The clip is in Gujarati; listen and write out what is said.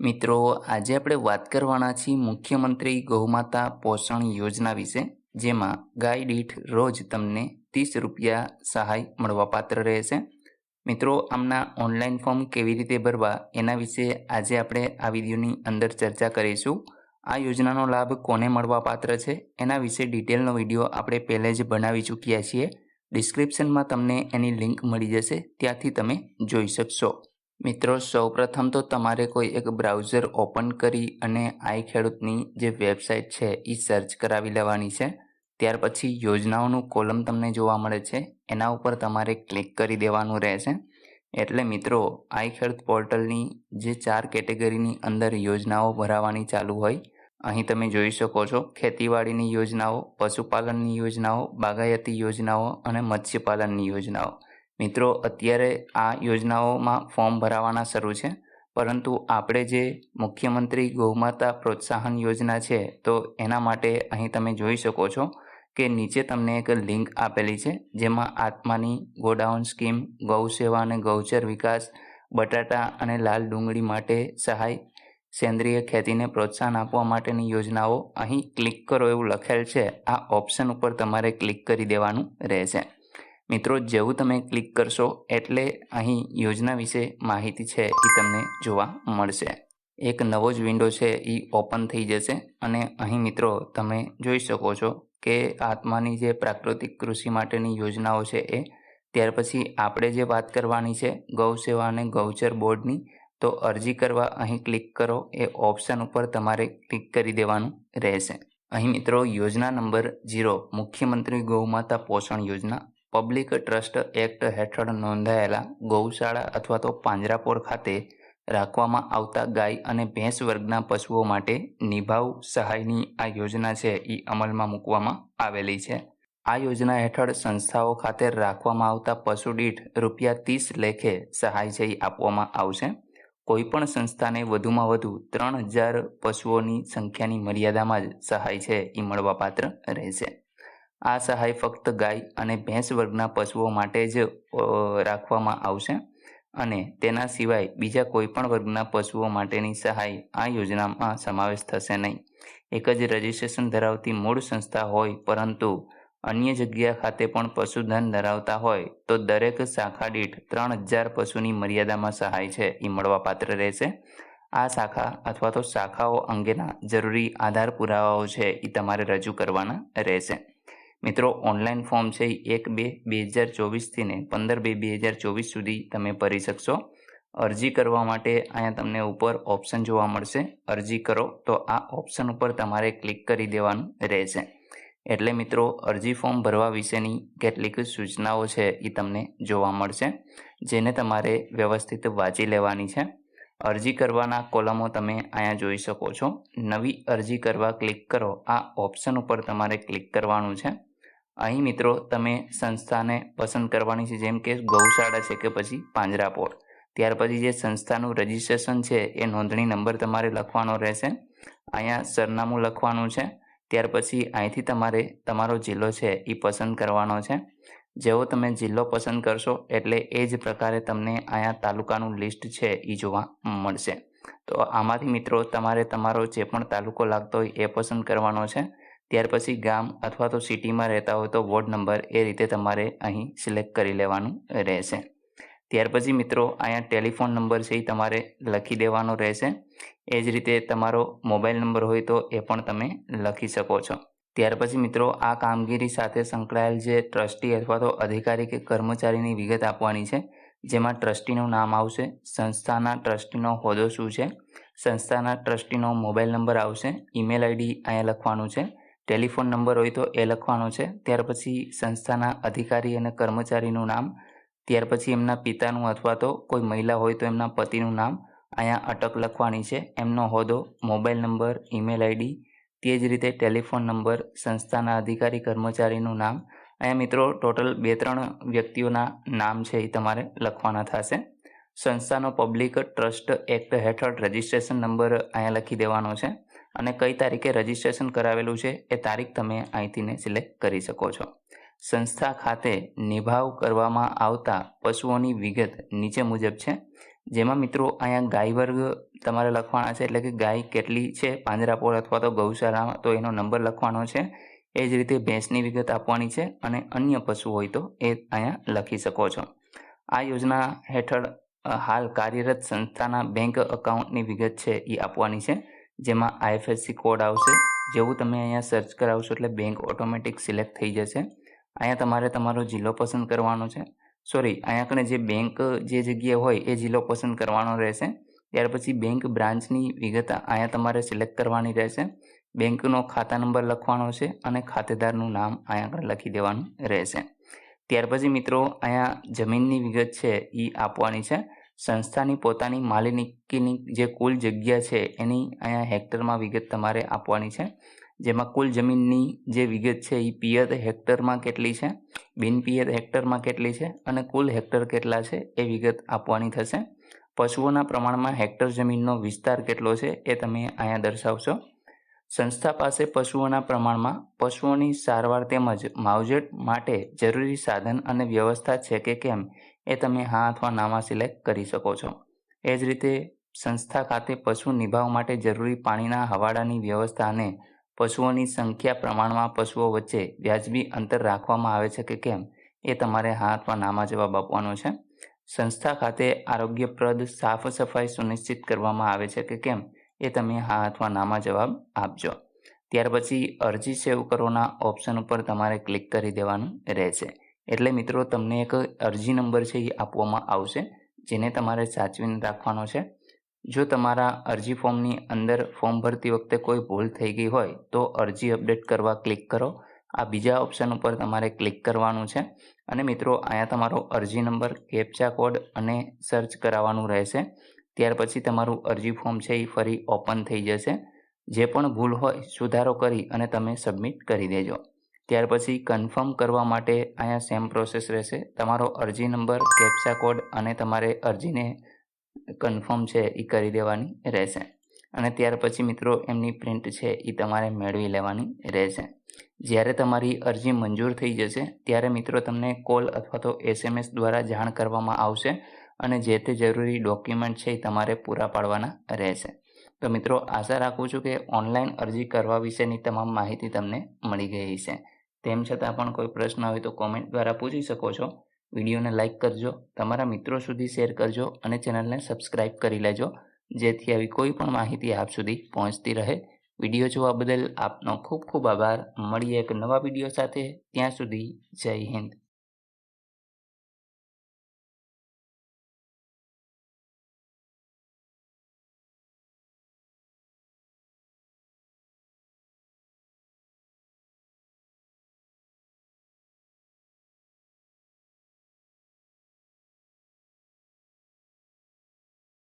મિત્રો, આજે આપણે વાત કરવાના છીએ મુખ્યમંત્રી ગૌમાતા પોષણ યોજના વિશે, જેમાં ગાય દીઠ રોજ તમને 30 રૂપિયા સહાય મળવાપાત્ર રહેશે. મિત્રો, આમના ઓનલાઈન ફોર્મ કેવી રીતે ભરવા એના વિશે આજે આપણે આ વિડીયોની અંદર ચર્ચા કરીશું. આ યોજનાનો લાભ કોને મળવાપાત્ર છે એના વિશે ડિટેલનો વિડીયો આપણે પહેલે જ બનાવી ચૂક્યા છીએ. ડિસ્ક્રિપ્શનમાં તમને એની લિંક મળી જશે, ત્યાંથી તમે જોઈ શકશો. મિત્રો, સૌપ્રથમ તો તમારે કોઈ એક બ્રાઉઝર ઓપન કરી અને આઈ ખેડૂતની જે વેબસાઇટ છે એ સર્ચ કરાવી લેવાની છે. ત્યાર પછી યોજનાઓનું કોલમ તમને જોવા મળે છે, એના ઉપર તમારે ક્લિક કરી દેવાનું રહેશે. એટલે મિત્રો, આઈ ખેડૂત પોર્ટલની જે 4 કેટેગરીની અંદર યોજનાઓ ભરાવાની ચાલુ હોય, અહીં તમે જોઈ શકો છો ખેતીવાડીની યોજનાઓ, પશુપાલનની યોજનાઓ, બાગાયતી યોજનાઓ અને મત્સ્યપાલનની યોજનાઓ. મિત્રો, અત્યારે આ યોજનાઓમાં ફોર્મ ભરાવાના શરૂ છે, પરંતુ આપણે જે મુખ્યમંત્રી ગૌમાતા પ્રોત્સાહન યોજના છે તો એના માટે અહીં તમે જોઈ શકો છો કે નીચે તમને એક લિંક આપેલી છે, જેમાં આત્માની ગોડાઉન સ્કીમ, ગૌ સેવા અને ગૌચર વિકાસ, બટાટા અને લાલ ડુંગળી માટે સહાય, સેન્દ્રિય ખેતીને પ્રોત્સાહન આપવા માટેની યોજનાઓ, અહીં ક્લિક કરો એવું લખેલ છે. આ ઓપ્શન ઉપર તમારે ક્લિક કરી દેવાનું રહેશે. મિત્રો, જેવું તમે ક્લિક કરશો એટલે અહીં યોજના વિશે માહિતી છે એ તમને જોવા મળશે. એક નવો જ વિન્ડો છે એ ઓપન થઈ જશે અને અહીં મિત્રો તમે જોઈ શકો છો કે આત્માની જે પ્રાકૃતિક કૃષિ માટેની યોજનાઓ છે એ, ત્યાર પછી આપણે જે વાત કરવાની છે ગૌ સેવા અને ગૌચર બોર્ડની, તો અરજી કરવા અહીં ક્લિક કરો, એ ઓપ્શન ઉપર તમારે ક્લિક કરી દેવાનું રહેશે. અહીં મિત્રો યોજના નંબર 0 મુખ્યમંત્રી ગૌમાતા પોષણ યોજના પબ્લિક ટ્રસ્ટ એક્ટ હેઠળ નોંધાયેલા ગૌશાળા અથવા તો પાંજરાપોળ ખાતે રાખવામાં આવતા ગાય અને ભેંસ વર્ગના પશુઓ માટે નિભાવ સહાયની આ યોજના છે એ અમલમાં મૂકવામાં આવેલી છે. આ યોજના હેઠળ સંસ્થાઓ ખાતે રાખવામાં આવતા પશુ દીઠ ₹30 લેખે સહાય છે એ આપવામાં આવશે. કોઈપણ સંસ્થાને વધુમાં વધુ 3000 પશુઓની સંખ્યાની મર્યાદામાં જ સહાય છે એ મળવાપાત્ર રહેશે. આ સહાય ફક્ત ગાય અને ભેંસ વર્ગના પશુઓ માટે જ રાખવામાં આવશે અને તેના સિવાય બીજા કોઈપણ વર્ગના પશુઓ માટેની સહાય આ યોજનામાં સમાવેશ થશે નહીં. એક જ રજિસ્ટ્રેશન ધરાવતી મૂળ સંસ્થા હોય પરંતુ અન્ય જગ્યા ખાતે પણ પશુધન ધરાવતા હોય તો દરેક શાખા દીઠ 3000 પશુની મર્યાદામાં સહાય છે એ મળવાપાત્ર રહેશે. આ શાખા અથવા તો શાખાઓ અંગેના જરૂરી આધાર પુરાવાઓ છે એ તમારે રજૂ કરવાના રહેશે. મિત્રો, ઓનલાઈન ફોર્મ છે 1/2/2024 ને 15/2/2024 સુધી તમે ભરી શકશો. અરજી કરવા માટે અહીંયા તમને ઉપર ઓપ્શન જોવા મળશે, અરજી કરો, તો આ ઓપ્શન ઉપર તમારે ક્લિક કરી દેવાનું રહેશે. એટલે મિત્રો, અરજી ફોર્મ ભરવા વિશેની કેટલીક સૂચનાઓ છે એ તમને જોવા મળશે, જેને તમારે વ્યવસ્થિત વાંચી લેવાની છે. અરજી કરવાના કોલમો તમે અહીંયા જોઈ શકો છો. નવી અરજી કરવા ક્લિક કરો, આ ઓપ્શન ઉપર તમારે ક્લિક કરવાનું છે. અહીં મિત્રો તમે સંસ્થાને પસંદ કરવાની છે, જેમ કે ગૌશાળા છે કે પછી પાંજરાપોળ. ત્યાર પછી જે સંસ્થાનું રજિસ્ટ્રેશન છે એ નોંધણી નંબર તમારે લખવાનો રહેશે. અહીંયા સરનામું લખવાનું છે. ત્યાર પછી અહીંથી તમારે તમારો જિલ્લો છે એ પસંદ કરવાનો છે. જેવો તમે જિલ્લો પસંદ કરશો એટલે એ જ પ્રકારે તમને અહીંયા તાલુકાનું લિસ્ટ છે એ જોવા મળશે. તો આમાંથી મિત્રો તમારે તમારો જે પણ તાલુકો લાગતો હોય એ પસંદ કરવાનો છે. ત્યાર પછી ગામ અથવા તો સિટીમાં રહેતા હોય તો વોર્ડ નંબર, એ રીતે તમારે અહીં સિલેક્ટ કરી લેવાનું રહેશે. ત્યાર પછી મિત્રો અહીંયા ટેલિફોન નંબર છે એ તમારે લખી દેવાનો રહેશે. એ જ રીતે તમારો મોબાઈલ નંબર હોય તો એ પણ તમે લખી શકો છો. ત્યાર પછી મિત્રો આ કામગીરી સાથે સંકળાયેલ જે ટ્રસ્ટી અથવા તો અધિકારી કે કર્મચારીની વિગત આપવાની છે, જેમાં ટ્રસ્ટીનું નામ આવશે, સંસ્થાના ટ્રસ્ટીનો હોદ્દો શું છે, સંસ્થાના ટ્રસ્ટીનો મોબાઈલ નંબર આવશે, ઈમેલ આઈડી અહીંયા લખવાનું છે, ટેલિફોન નંબર હોય તો એ લખવાનો છે. ત્યાર પછી સંસ્થાના અધિકારી અને કર્મચારીનું નામ, ત્યાર પછી એમના પિતાનું અથવા તો કોઈ મહિલા હોય તો એમના પતિનું નામ, અહીંયા અટક લખવાની છે, એમનો હોદ્દો, મોબાઈલ નંબર, ઈમેલ આઈડી, તે જ રીતે ટેલિફોન નંબર, સંસ્થાના અધિકારી કર્મચારીનું નામ. અહીંયા મિત્રો ટોટલ 2-3 વ્યક્તિઓના નામ છે એ તમારે લખવાના થશે. સંસ્થાનો પબ્લિક ટ્રસ્ટ એક્ટ હેઠળ રજિસ્ટ્રેશન નંબર અહીંયા લખી દેવાનો છે અને કઈ તારીખે રજિસ્ટ્રેશન કરાવેલું છે એ તારીખ તમે અહીંથી સિલેક્ટ કરી શકો છો. સંસ્થા ખાતે નિભાવ કરવામાં આવતા પશુઓની વિગત નીચે મુજબ છે. જેમાં મિત્રો અહીંયા ગાય વર્ગ તમારે લખવાના છે, એટલે કે ગાય કેટલી છે પાંજરાપોળ અથવા તો ગૌશાળામાં, તો એનો નંબર લખવાનો છે. એ જ રીતે ભેંસની વિગત આપવાની છે અને અન્ય પશુ હોય તો એ અહીંયા લખી શકો છો. આ યોજના હેઠળ હાલ કાર્યરત સંસ્થાના બેંક એકાઉન્ટની વિગત છે એ આપવાની છે, જેમાં IFSC કોડ આવશે. જેવું તમે અહીંયા સર્ચ કરાવશો એટલે બેંક ઓટોમેટિક સિલેક્ટ થઈ જશે. અહીંયા તમારે તમારો જિલ્લો પસંદ કરવાનો છે. અહીંયા કણે જે બેંક જે જગ્યાએ હોય એ જિલ્લો પસંદ કરવાનો રહેશે. ત્યાર પછી બેંક બ્રાન્ચની વિગત અહીંયા તમારે સિલેક્ટ કરવાની રહેશે. બેંકનો ખાતા નંબર લખવાનો છે અને ખાતેદારનું નામ અહીંયા આગળ લખી દેવાનું રહેશે. ત્યાર પછી મિત્રો અહીંયા જમીનની વિગત છે એ આપવાની છે. સંસ્થાની પોતાની માલિકીની જે કુલ જગ્યા છે એની અહીંયા હેક્ટરમાં વિગત તમારે આપવાની છે. જેમાં કુલ જમીનની જે વિગત છે એ પિયત હેક્ટરમાં કેટલી છે, બિનપિયત હેક્ટરમાં કેટલી છે અને કુલ હેક્ટર કેટલા છે એ વિગત આપવાની થશે. પશુઓના પ્રમાણમાં હેક્ટર જમીનનો વિસ્તાર કેટલો છે એ તમે અહીંયા દર્શાવશો. સંસ્થા પાસે પશુઓના પ્રમાણમાં પશુઓની સારવાર તેમજ માવજત માટે જરૂરી સાધન અને વ્યવસ્થા છે કે કેમ એ તમે હા અથવા નામાં સિલેક્ટ કરી શકો છો. એ જ રીતે સંસ્થા ખાતે પશુ નિભાવ માટે જરૂરી પાણીના હવાડાની વ્યવસ્થા અને પશુઓની સંખ્યા પ્રમાણમાં પશુઓ વચ્ચે વ્યાજબી અંતર રાખવામાં આવે છે કે કેમ એ તમારે હા અથવા નામાં જવાબ આપવાનો છે. સંસ્થા ખાતે આરોગ્યપ્રદ સાફ સફાઈ સુનિશ્ચિત કરવામાં આવે છે કે કેમ એ તમે હા અથવા નામાં જવાબ આપજો. ત્યાર પછી અરજી સેવ કરોના ઓપ્શન ઉપર તમારે ક્લિક કરી દેવાનું રહેશે. એટલે મિત્રો તમને એક અરજી નંબર છે એ આપવામાં આવશે, જેને તમારે સાચવીને રાખવાનો છે. જો તમારા અરજી ફોર્મની અંદર ફોર્મ ભરતી વખતે કોઈ ભૂલ થઈ ગઈ હોય તો અરજી અપડેટ કરવા ક્લિક કરો. આ બીજા ઓપ્શન ઉપર તમારે ક્લિક કરવાનું છે અને મિત્રો અહીંયા તમારો અરજી નંબર, કેપ્ચા કોડ અને સર્ચ કરાવવાનું રહેશે. ત્યાર પછી તમારું અરજી ફોર્મ છે એ ફરી ઓપન થઈ જશે. જે પણ ભૂલ હોય સુધારો કરી અને તમે સબમિટ કરી દેજો. ત્યાર પછી કન્ફર્મ કરવા માટે અહીંયા સેમ પ્રોસેસ રહેશે. તમારો અરજી નંબર, કેપ્ચા કોડ અને તમારે અરજીને કન્ફર્મ છે એ કરી દેવાની રહેશે. અને ત્યાર પછી મિત્રો એમની પ્રિન્ટ છે એ તમારે મેળવી લેવાની રહેશે. જ્યારે તમારી અરજી મંજૂર થઈ જશે ત્યારે મિત્રો તમને કોલ અથવા તો SMS દ્વારા જાણ કરવામાં આવશે અને જે તે જરૂરી ડોક્યુમેન્ટ છે એ તમારે પૂરા પાડવાના રહેશે. તો મિત્રો આશા રાખું છું કે ઓનલાઈન અરજી કરવા વિશેની તમામ માહિતી તમને મળી ગઈ છે. તેમ છતાં પણ કોઈ પ્રશ્ન હોય તો કોમેન્ટ દ્વારા પૂછી શકો છો. વિડીયોને લાઇક કરજો, તમારા મિત્રો સુધી શેર કરજો અને ચેનલને સબસ્ક્રાઇબ કરી લેજો, જેથી આવી કોઈ પણ માહિતી આપ સુધી પહોંચતી રહે. વિડીયો જોવા બદલ આપનો ખૂબ ખૂબ આભાર. મળીએ એક નવા વિડીયો સાથે. ત્યાં સુધી જય હિન્દ.